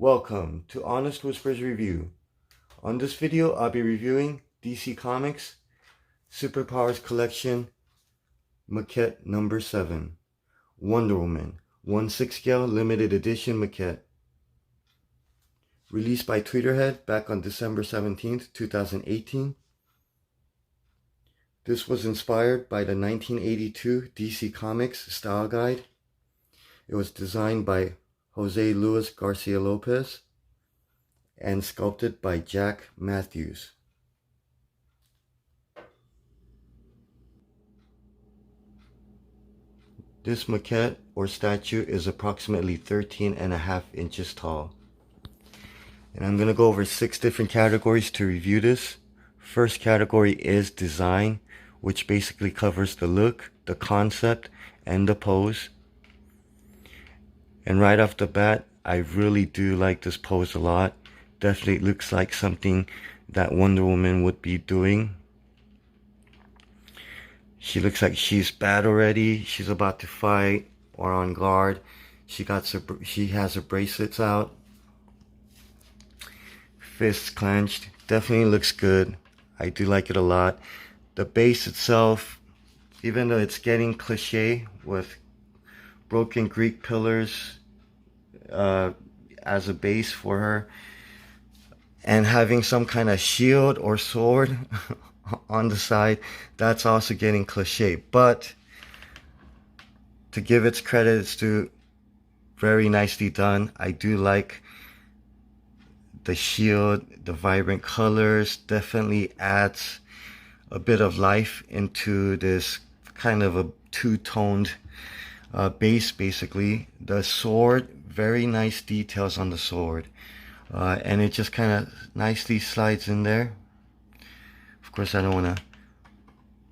Welcome to Honest Whispers Review. On this video, I'll be reviewing DC Comics Superpowers Collection Maquette number 7, Wonder Woman 1/6 scale limited edition maquette. Released by Tweeterhead back on December 17th, 2018. This was inspired by the 1982 DC Comics style guide. It was designed by Jose Luis Garcia-Lopez and sculpted by Jack Matthews. This maquette or statue is approximately 13.5 inches tall. And I'm going to go over 6 different categories to review this. First category is design, which basically covers the look, the concept, and the pose. And right off the bat, I really do like this pose a lot. Definitely looks like something that Wonder Woman would be doing. She looks like she's battle ready. She's about to fight or on guard. She has her bracelets out. Fists clenched. Definitely looks good. I do like it a lot. The base itself, even though it's getting cliche with broken Greek pillars as a base for her, and having some kind of shield or sword on the side, that's also getting cliche. But to give its credit, it's very nicely done. I do like the shield, the vibrant colors. Definitely adds a bit of life into this kind of a two-toned base. Basically, the sword, very nice details on the sword, and it just kind of nicely slides in there. Of course, I don't want to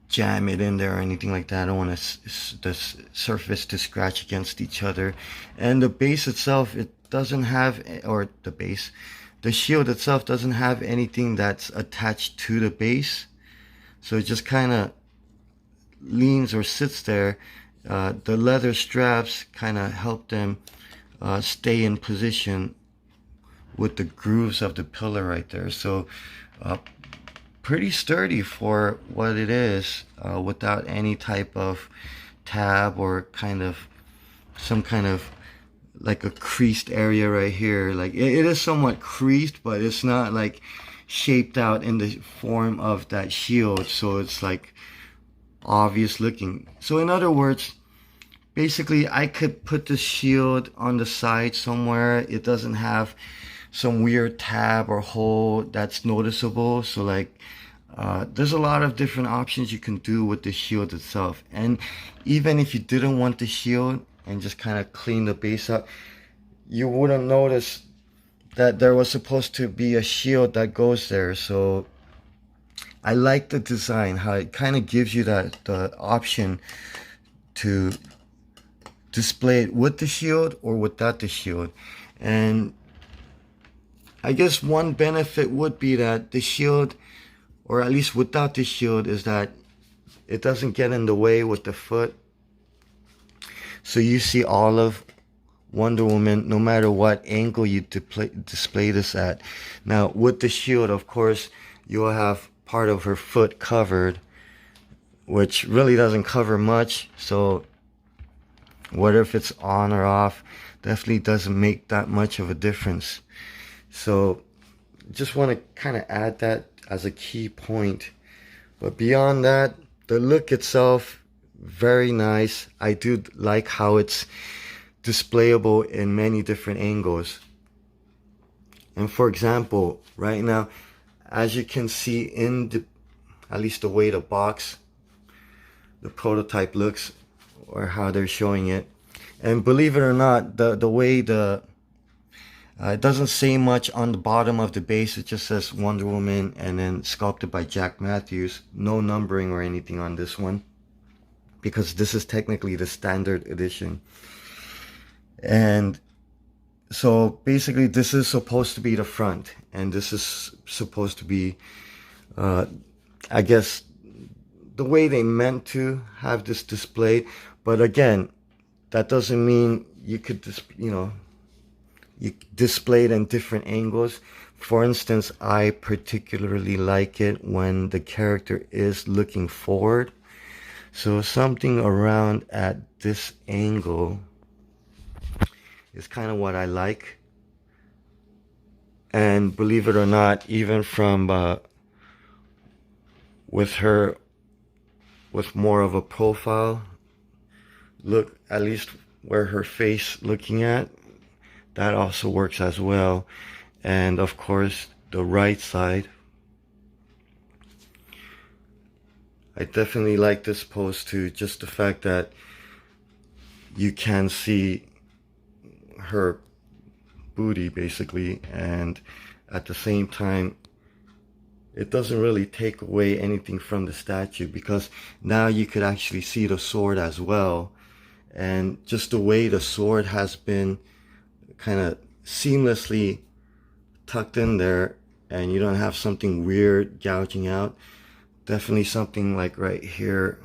jam it in there or anything like that. I don't want the surface to scratch against each other. And the base itself, it doesn't have, or the shield itself doesn't have anything that's attached to the base, so it just kind of leans or sits there. The leather straps kind of help them stay in position with the grooves of the pillar right there. So pretty sturdy for what it is, without any type of tab or some kind of like a creased area right here. Like it is somewhat creased, but it's not like shaped out in the form of that shield, so it's like obvious looking. So in other words, basically I could put the shield on the side somewhere. It doesn't have some weird tab or hole that's noticeable. So like there's a lot of different options you can do with the shield itself. And even if you didn't want the shield and just kind of clean the base up, you wouldn't notice that there was supposed to be a shield that goes there. So I like the design, how it kind of gives you the option to display it with the shield or without the shield. And I guess one benefit would be that the shield, or at least without the shield, is that it doesn't get in the way with the foot. So you see all of Wonder Woman no matter what angle you display this at. Now with the shield, of course, you'll have part of her foot covered, which really doesn't cover much. So whether if it's on or off, definitely doesn't make that much of a difference. So just want to kind of add that as a key point. But beyond that, the look itself, very nice. I do like how it's displayable in many different angles. And for example, right now, as you can see in at least the way the box, the prototype looks, or how they're showing it. And believe it or not, the way it doesn't say much on the bottom of the base. It just says Wonder Woman and then sculpted by Jack Matthews. No numbering or anything on this one, because this is technically the standard edition. And so basically this is supposed to be the front, and this is supposed to be I guess the way they meant to have this displayed. But again, that doesn't mean you could just, you display it in different angles. For instance, I particularly like it when the character is looking forward. So something around at this angle is kind of what I like. And believe it or not, even from with her with more of a profile look, at least where her face looking at, that also works as well. And of course the right side, I definitely like this pose too, just the fact that you can see her booty basically, and at the same time it doesn't really take away anything from the statue, because now you could actually see the sword as well. And just the way the sword has been kind of seamlessly tucked in there, and you don't have something weird gouging out. Definitely something like right here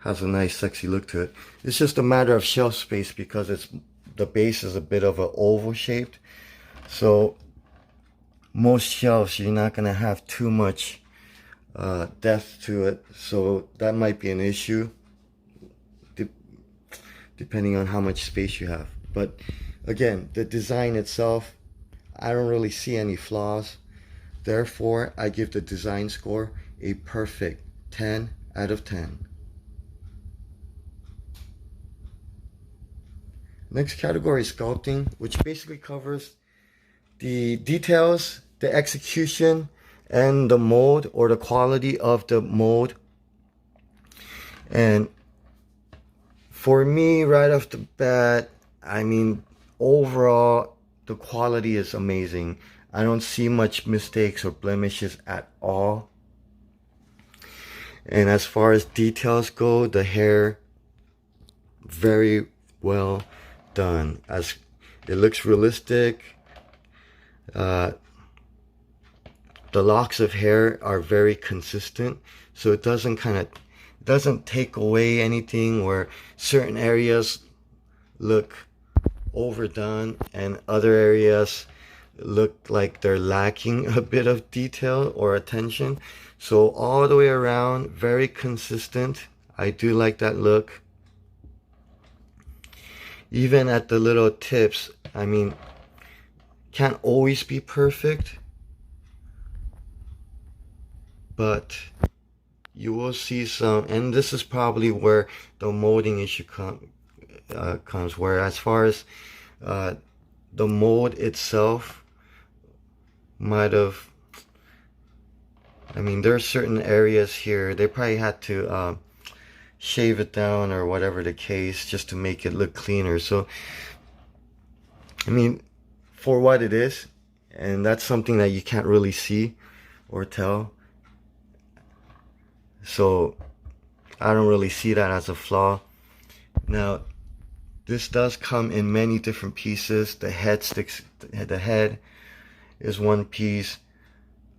has a nice sexy look to it. It's just a matter of shelf space, because the base is a bit of an oval shaped, so most shelves you're not going to have too much depth to it, so that might be an issue depending on how much space you have. But again, the design itself, I don't really see any flaws. Therefore, I give the design score a perfect 10 out of 10. Next category is sculpting, which basically covers the details, the execution, and the mold, or the quality of the mold. And for me, right off the bat, I mean, overall, the quality is amazing. I don't see much mistakes or blemishes at all. And as far as details go, the hair, very well done. As it looks realistic. The locks of hair are very consistent, so it doesn't take away anything, where certain areas look overdone and other areas look like they're lacking a bit of detail or attention. So all the way around, very consistent. I do like that look. Even at the little tips, I mean, can't always be perfect, but you will see some, and this is probably where the molding issue comes, where as far as the mold itself might have, I mean, there are certain areas here, they probably had to shave it down or whatever the case, just to make it look cleaner. So, I mean, for what it is, and that's something that you can't really see or tell. So I don't really see that as a flaw. Now, this does come in many different pieces. The head is one piece.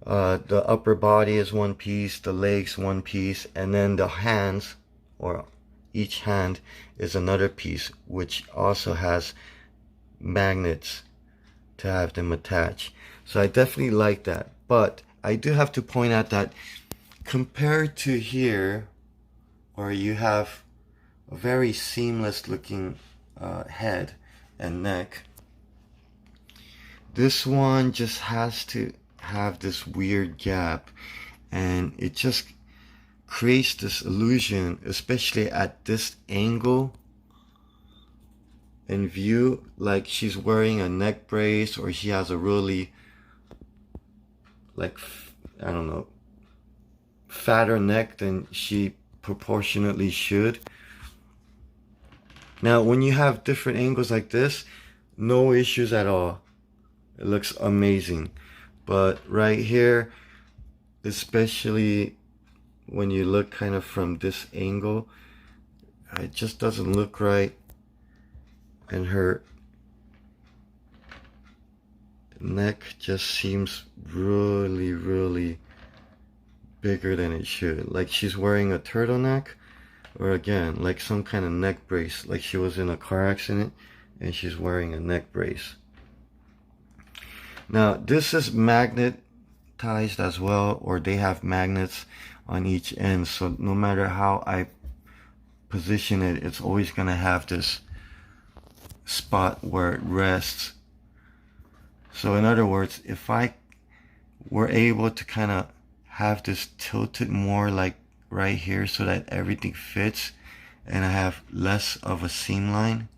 The upper body is one piece. The legs one piece, and then the hands, or each hand, is another piece, which also has magnets to have them attached. So I definitely like that. But I do have to point out that compared to here, where you have a very seamless looking head and neck, this one just has to have this weird gap, and it just creates this illusion, especially at this angle in view, like she's wearing a neck brace, or she has a really, like, I don't know, fatter neck than she proportionately should. Now, when you have different angles like this, no issues at all. It looks amazing. But right here, especially when you look kind of from this angle, it just doesn't look right. And her neck just seems really, really bigger than it should. Like she's wearing a turtleneck, or again, like some kind of neck brace, like she was in a car accident and she's wearing a neck brace. Now this is magnetized as well, or they have magnets on each end, so no matter how I position it, it's always going to have this spot where it rests. So in other words, if I were able to kind of have this tilted more like right here so that everything fits and I have less of a seam line,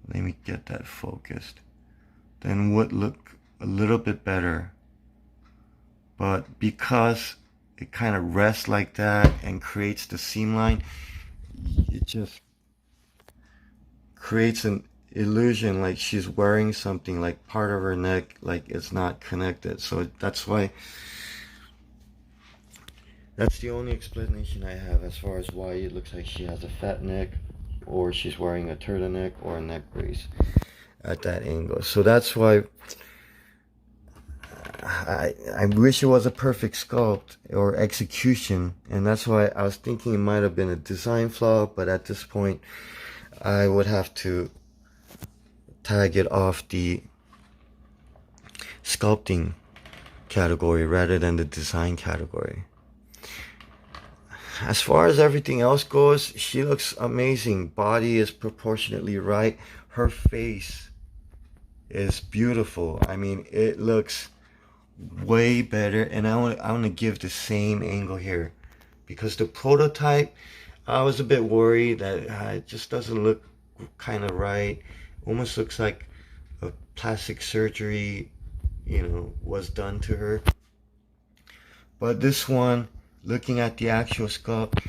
let me get that focused, then would look a little bit better. But because it kind of rests like that and creates the seam line, it just creates an illusion like she's wearing something, like part of her neck, like it's not connected. So that's why, that's the only explanation I have as far as why it looks like she has a fat neck, or she's wearing a turtleneck or a neck brace at that angle. So that's why I wish it was a perfect sculpt or execution, and that's why I was thinking it might have been a design flaw, but at this point I would have to tag it off the sculpting category rather than the design category. As far as everything else goes, she looks amazing. Body is proportionately right. Her face is beautiful. I mean, it looks way better, and I want to give the same angle here, because the prototype, I was a bit worried that it just doesn't look kind of right. Almost looks like a plastic surgery, was done to her. But this one, looking at the actual sculpt,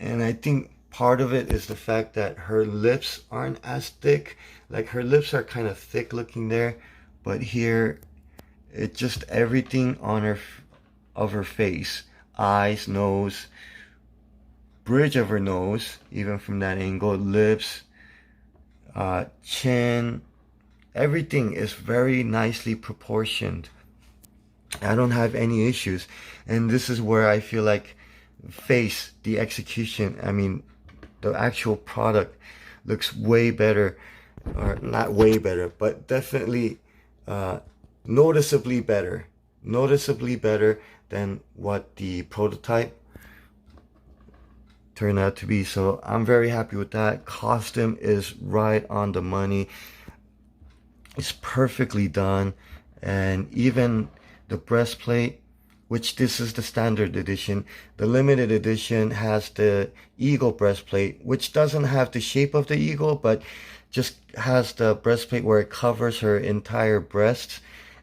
and I think part of it is the fact that her lips aren't as thick. Like, her lips are kind of thick looking there, but here it just everything on her face, eyes, nose, bridge of her nose, even from that angle, lips, chin, everything is very nicely proportioned. I don't have any issues, and this is where I feel like face, the execution, I mean the actual product looks way better, or not way better, but definitely noticeably better than what the prototype turned out to be. So I'm very happy with that. Costume is right on the money. It's perfectly done, and even the breastplate, which this is the standard edition. The limited edition has the eagle breastplate, which doesn't have the shape of the eagle, but just has the breastplate where it covers her entire breast.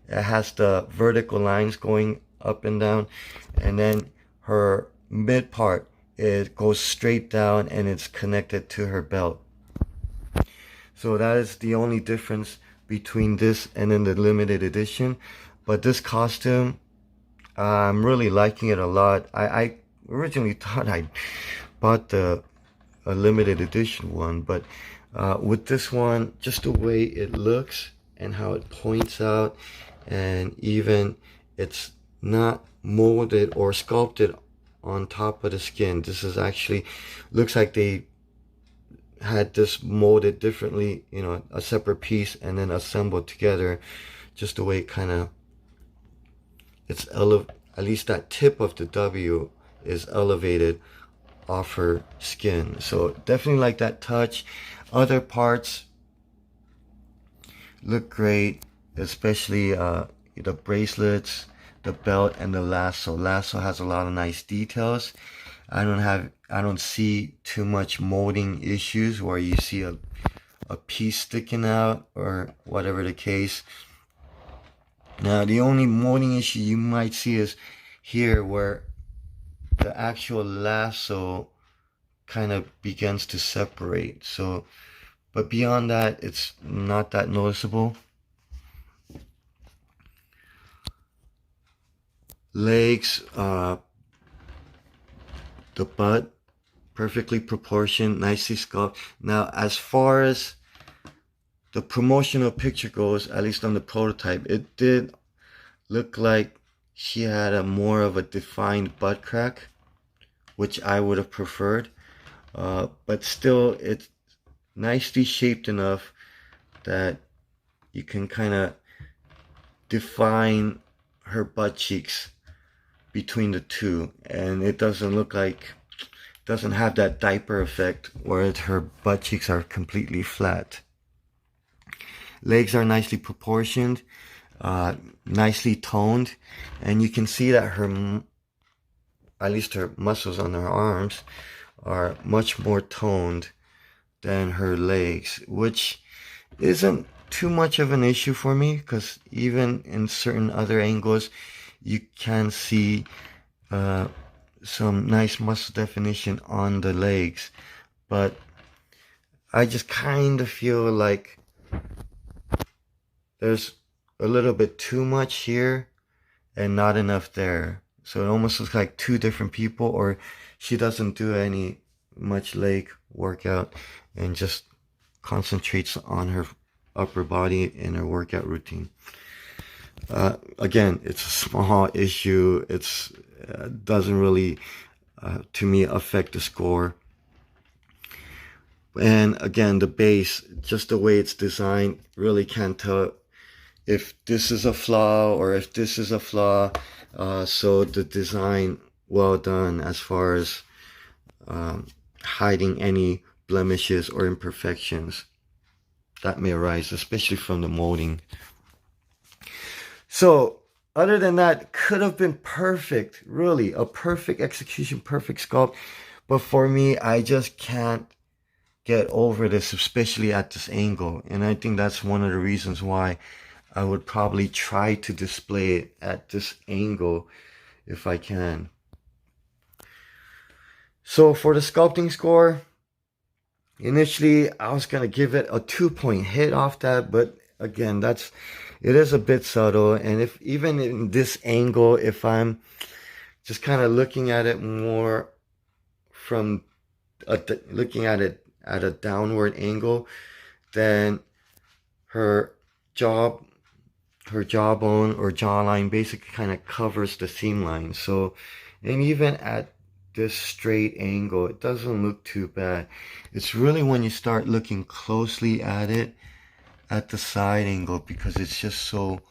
It has the vertical lines going up and down, and then her mid part, it goes straight down and it's connected to her belt. So that is the only difference between this and then the limited edition. But this costume, I'm really liking it a lot. I originally thought I bought a limited edition one, but with this one, just the way it looks and how it points out, and even it's not molded or sculpted on top of the skin. This is actually, looks like they had this molded differently, a separate piece and then assembled together, just the way it kind of, it's at least that tip of the W is elevated off her skin. So definitely like that touch. Other parts look great, especially the bracelets, the belt, and the lasso. Lasso has a lot of nice details. I don't see too much molding issues where you see a piece sticking out or whatever the case. Now the only molding issue you might see is here, where the actual lasso kind of begins to separate. So, but beyond that, it's not that noticeable. Legs, the butt, perfectly proportioned, nicely sculpted. Now, as far as the promotional picture goes, at least on the prototype, it did look like she had a more of a defined butt crack, which I would have preferred. But still, it's nicely shaped enough that you can kind of define her butt cheeks between the two, and it doesn't look like, doesn't have that diaper effect where her butt cheeks are completely flat. Legs are nicely proportioned, nicely toned, and you can see that her, at least her muscles on her arms, are much more toned than her legs, which isn't too much of an issue for me, because even in certain other angles you can see some nice muscle definition on the legs. But I just kind of feel like there's a little bit too much here and not enough there. So it almost looks like two different people, or she doesn't do any much leg workout and just concentrates on her upper body in her workout routine. Again, it's a small issue. It's doesn't really, to me, affect the score. And again, the base, just the way it's designed, really can't tell if this is a flaw or if this is a flaw. So the design, well done as far as hiding any blemishes or imperfections that may arise, especially from the molding. So other than that, could have been perfect, really a perfect execution, perfect sculpt. But for me, I just can't get over this, especially at this angle. And I think that's one of the reasons why I would probably try to display it at this angle if I can. So for the sculpting score, initially I was going to give it a 2-point hit off that, but again, it is a bit subtle. And if even in this angle, if I'm just kind of looking at it more from looking at it at a downward angle, then her jawbone or jawline basically kind of covers the seam line. So, and even at this straight angle, it doesn't look too bad. It's really when you start looking closely at it at the side angle, because it's just so,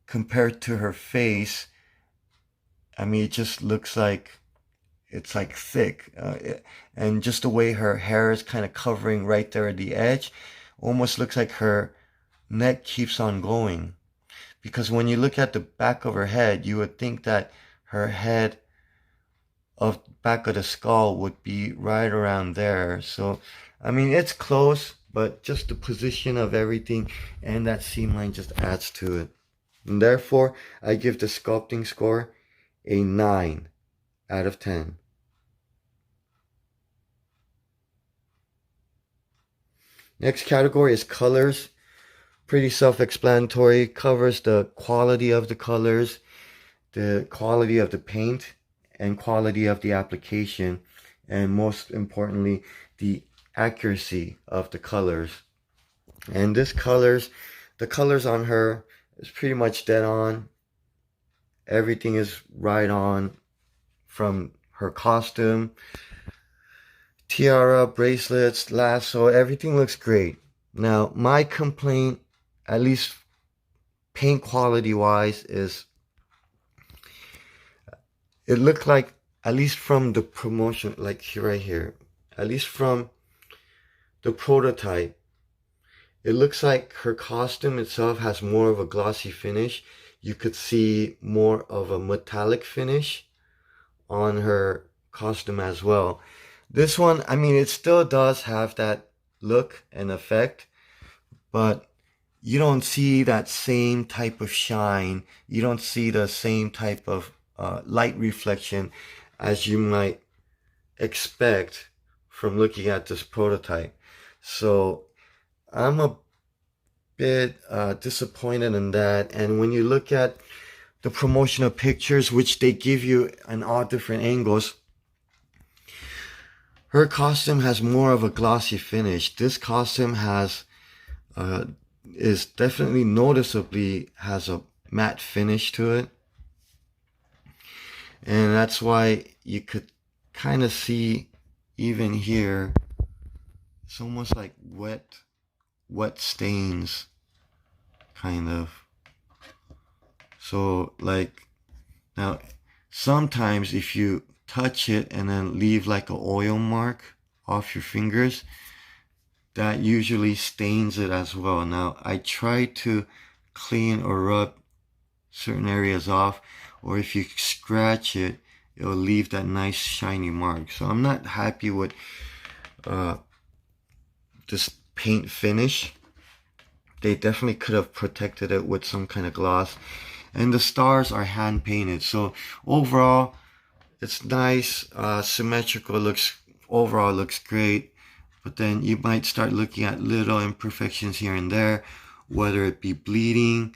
compared to her face, I mean, it just looks like it's like thick, and just the way her hair is kind of covering right there at the edge, almost looks like her neck keeps on going. Because when you look at the back of her head, you would think that her head of back of the skull would be right around there. So I mean, it's close, but just the position of everything and that seam line just adds to it. And therefore, I give the sculpting score a 9 out of 10. Next category is colors. Pretty self-explanatory. Covers the quality of the colors, the quality of the paint, and quality of the application, and most importantly, the accuracy of the colors. And the colors on her is pretty much dead on. Everything is right on, from her costume, tiara, bracelets, lasso, everything looks great. Now, my complaint, at least paint quality wise, is it looked like, at least from the promotion, like right here, at least from the prototype, it looks like her costume itself has more of a glossy finish. You could see more of a metallic finish on her costume as well. This one, I mean, it still does have that look and effect, but you don't see that same type of shine. You don't see the same type of light reflection as you might expect from looking at this prototype. So I'm a bit disappointed in that. And when you look at the promotional pictures, which they give you in all different angles, her costume has more of a glossy finish. This costume is definitely noticeably has a matte finish to it. And that's why you could kind of see even here, it's almost like wet wet stains, kind of. So like, now sometimes if you touch it and then leave like an oil mark off your fingers, that usually stains it as well. Now I try to clean or rub certain areas off, or if you scratch it, it'll leave that nice shiny mark. So I'm not happy with this paint finish. They definitely could have protected it with some kind of gloss. And the stars are hand painted, so overall it's nice, symmetrical, overall looks great. But then you might start looking at little imperfections here and there, whether it be bleeding.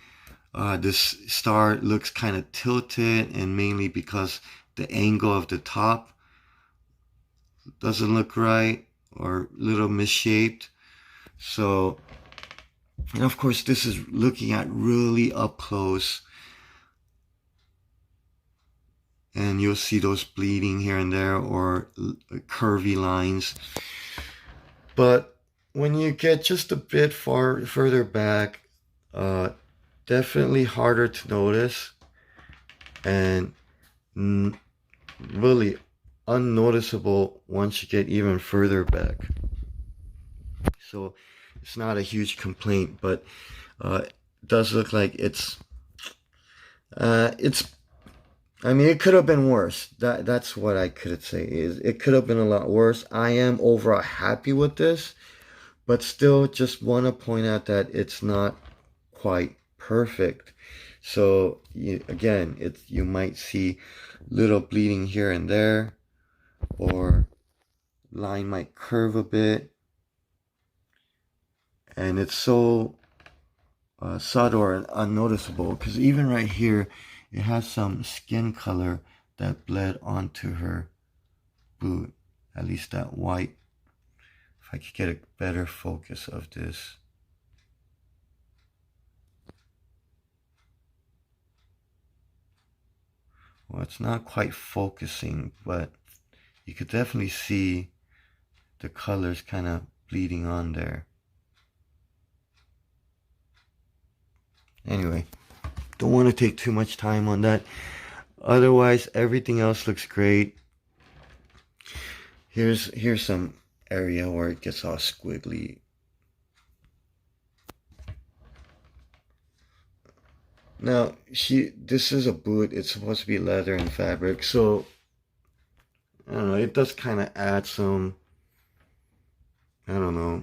This star looks kind of tilted, and mainly because the angle of the top doesn't look right, or a little misshaped. So, and of course this is looking at really up close, and you'll see those bleeding here and there, or curvy lines. But when you get just a bit further back, definitely harder to notice, and really unnoticeable once you get even further back. So it's not a huge complaint, but it does look like it's I mean, it could have been worse. That's what I could say, is it could have been a lot worse. I am overall happy with this, but still just want to point out that it's not quite perfect. So again, you might see little bleeding here and there, or line might curve a bit, and it's so subtle and unnoticeable, because even right here it has some skin color that bled onto her boot, at least that white. If I could get a better focus of this. Well, it's not quite focusing, but you could definitely see the colors kind of bleeding on there. Anyway, don't want to take too much time on that. Otherwise, everything else looks great. Here's some area where it gets all squiggly. Now, this is a boot. It's supposed to be leather and fabric, so I don't know. It does kind of add some, I don't know,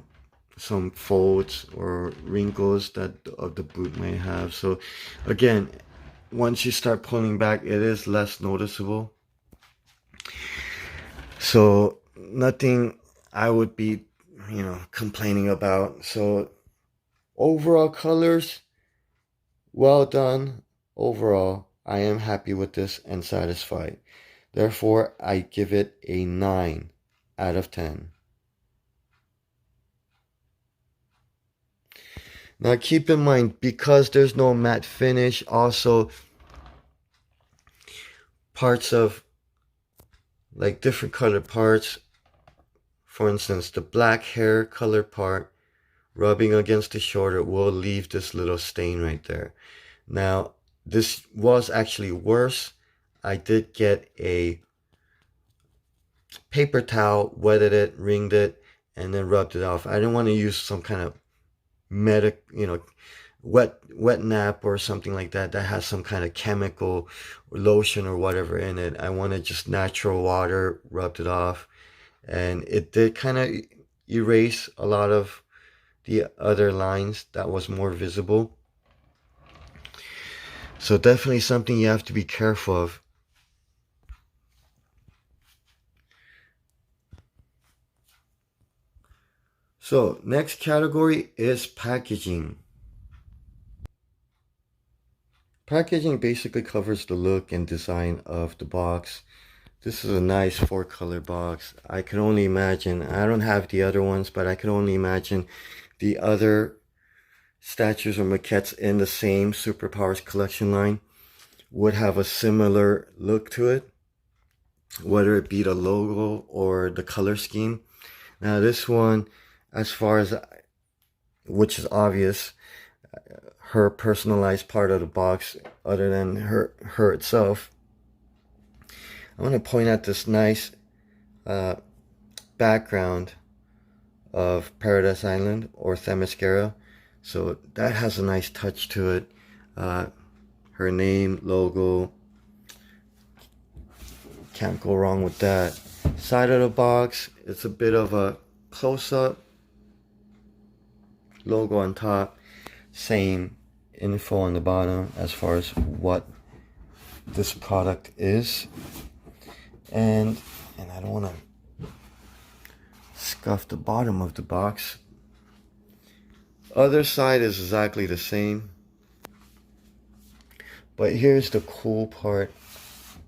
some folds or wrinkles that of the boot may have. So again, once you start pulling back, it is less noticeable. So nothing I would be, complaining about. So overall colors, well done. Overall, I am happy with this and satisfied. Therefore, I give it a 9 out of 10. Now keep in mind, because there's no matte finish, also parts of like different colored parts, for instance the black hair color part rubbing against the shoulder will leave this little stain right there. Now this was actually worse. I did get a paper towel, wetted it, wringed it, and then rubbed it off. I didn't want to use some kind of wet nap or something like that has some kind of chemical or lotion or whatever in it. I wanted just natural water, rubbed it off, and it did kind of erase a lot of the other lines that was more visible. So definitely something you have to be careful of. So next category is packaging. Packaging basically covers the look and design of the box. This is a nice 4-color box. I can only imagine, I don't have the other ones, but I can only imagine the other statues or maquettes in the same Superpowers collection line would have a similar look to it, whether it be the logo or the color scheme. Now this one, as far as which is obvious, her personalized part of the box other than her itself. I want to point out this nice background of Paradise Island or Themyscira. So that has a nice touch to it. Her name, logo, can't go wrong with that. Side of the box, it's a bit of a close-up. Logo on top, same info on the bottom as far as what this product is. And I don't want to scuff the bottom of the box. Other side is exactly the same. But here's the cool part,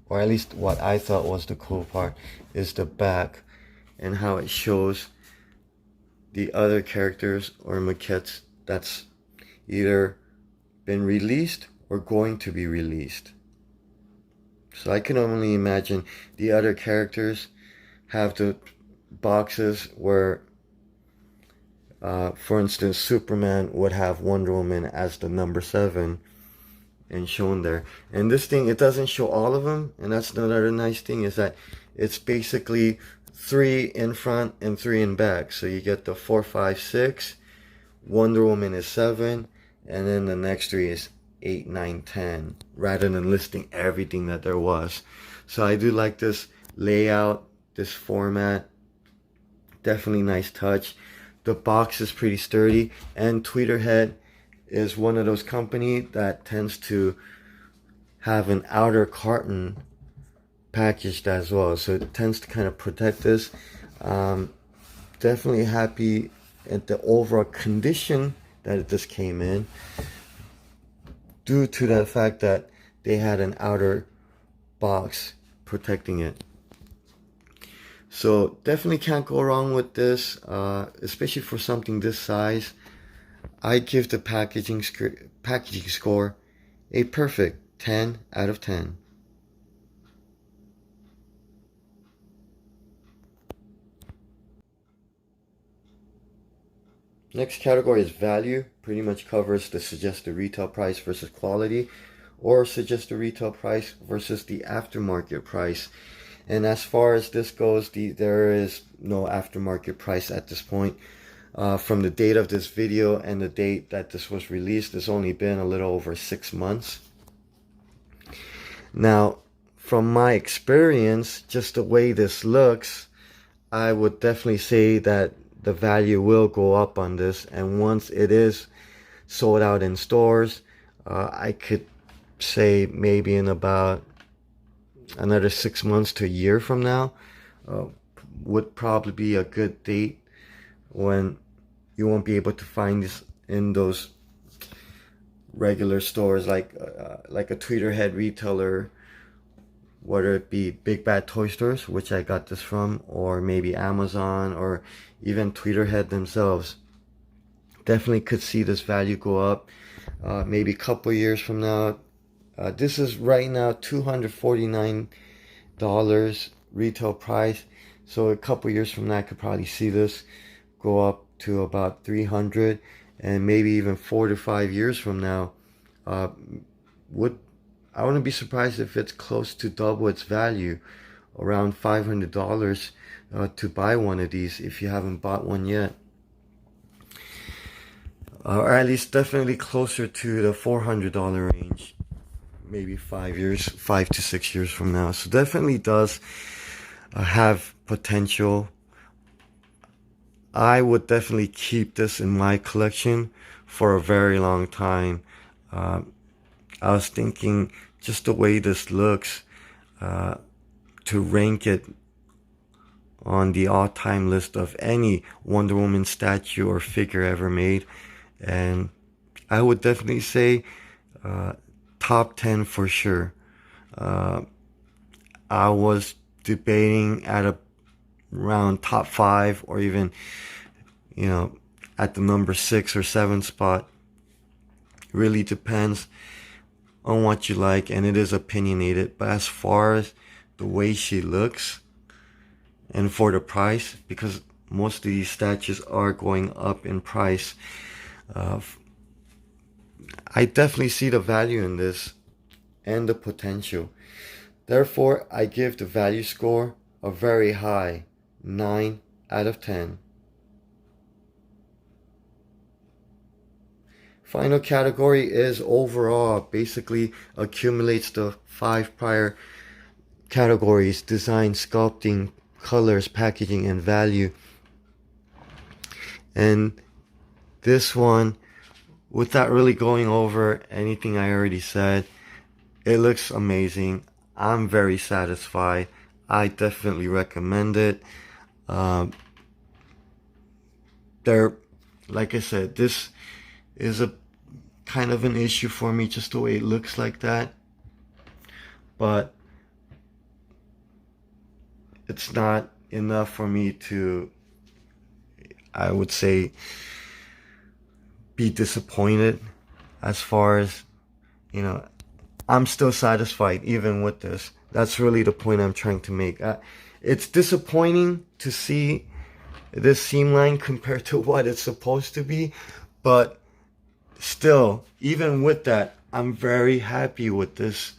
or at least what I thought was the cool part, is the back and how it shows the other characters or maquettes that's either been released or going to be released. So I can only imagine the other characters have the boxes where, for instance, Superman would have Wonder Woman as the number 7 and shown there. And this thing, it doesn't show all of them, and that's another nice thing, is that it's basically 3 in front and 3 in back. So you get the 4, 5, 6, Wonder Woman is 7, and then the next 3 is 8, 9, 10, rather than listing everything that there was. So I do like this layout, this format. Definitely nice touch. The box is pretty sturdy, and Tweeterhead is one of those companies that tends to have an outer carton packaged as well, so it tends to kind of protect this. Definitely happy at the overall condition that this came in, due to the fact that they had an outer box protecting it. So definitely can't go wrong with this, especially for something this size. I give the packaging score a perfect 10 out of 10. Next category is value. Pretty much covers the suggested retail price versus quality, or suggested retail price versus the aftermarket price. And as far as this goes, there is no aftermarket price at this point. From the date of this video and the date that this was released, it's only been a little over 6 months. Now, from my experience, just the way this looks, I would definitely say that the value will go up on this. And once it is sold out in stores, I could say maybe in about another 6 months to a year from now, would probably be a good date when you won't be able to find this in those regular stores like a Tweeterhead retailer, whether it be Big Bad Toy Stores, which I got this from, or maybe Amazon, or even Tweeterhead themselves. Definitely could see this value go up maybe a couple years from now. This is right now $249 retail price, so a couple years from now I could probably see this go up to about $300, and maybe even 4 to 5 years from now, I wouldn't be surprised if it's close to double its value, around $500 to buy one of these if you haven't bought one yet, or at least definitely closer to the $400 range, maybe 5 to 6 years from now. So definitely does have potential. I would definitely keep this in my collection for a very long time. I was thinking, just the way this looks, to rank it on the all-time list of any Wonder Woman statue or figure ever made, and I would definitely say top 10 for sure. I was debating at around top 5, or even, at the number 6 or 7 spot. Really depends on what you like, and it is opinionated. But as far as the way she looks, and for the price, because most of these statues are going up in price, I definitely see the value in this and the potential. Therefore, I give the value score a very high 9 out of 10. Final category is overall. Basically accumulates the 5 prior categories: design, sculpting, colors, packaging, and value. And this one, without really going over anything I already said, it looks amazing. I'm very satisfied. I definitely recommend it. Like I said, this is a kind of an issue for me, just the way it looks like that. But it's not enough for me to, I would say, be disappointed. As far as, you know, I'm still satisfied even with this. That's really the point I'm trying to make. It's disappointing to see this seam line compared to what it's supposed to be, but still, even with that, I'm very happy with this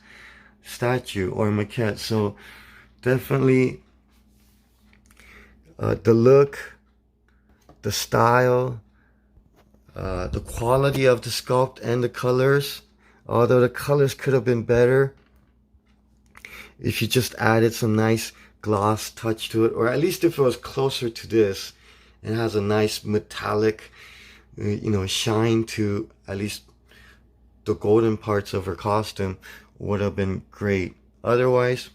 statue or maquette. So definitely the look, the style, the quality of the sculpt and the colors, although the colors could have been better if you just added some nice gloss touch to it, or at least if it was closer to this and has a nice metallic, shine to at least the golden parts of her costume, would have been great. Otherwise,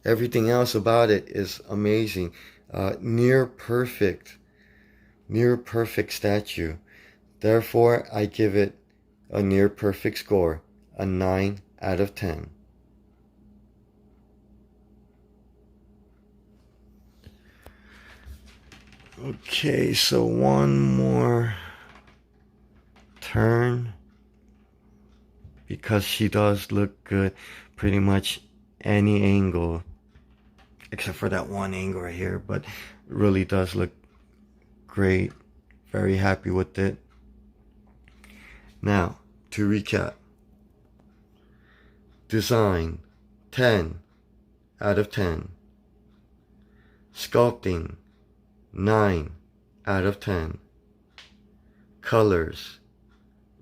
everything else about it is amazing. Near perfect statue. Therefore, I give it a near perfect score, a 9 out of 10. Okay, so one more turn, because she does look good pretty much any angle except for that one angle right here, but really does look great. Very happy with it. Now, to recap: design, 10 out of 10. Sculpting, 9 out of 10. Colors,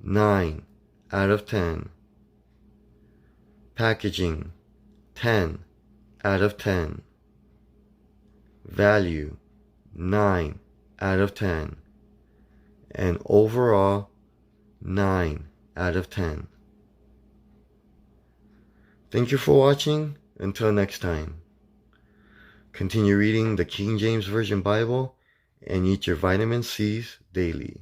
9 out of 10. Packaging, 10 out of 10. Value, 9 out of 10. And overall, 9 out of 10. Thank you for watching. Until next time, continue reading the King James Version Bible and eat your vitamin C's daily.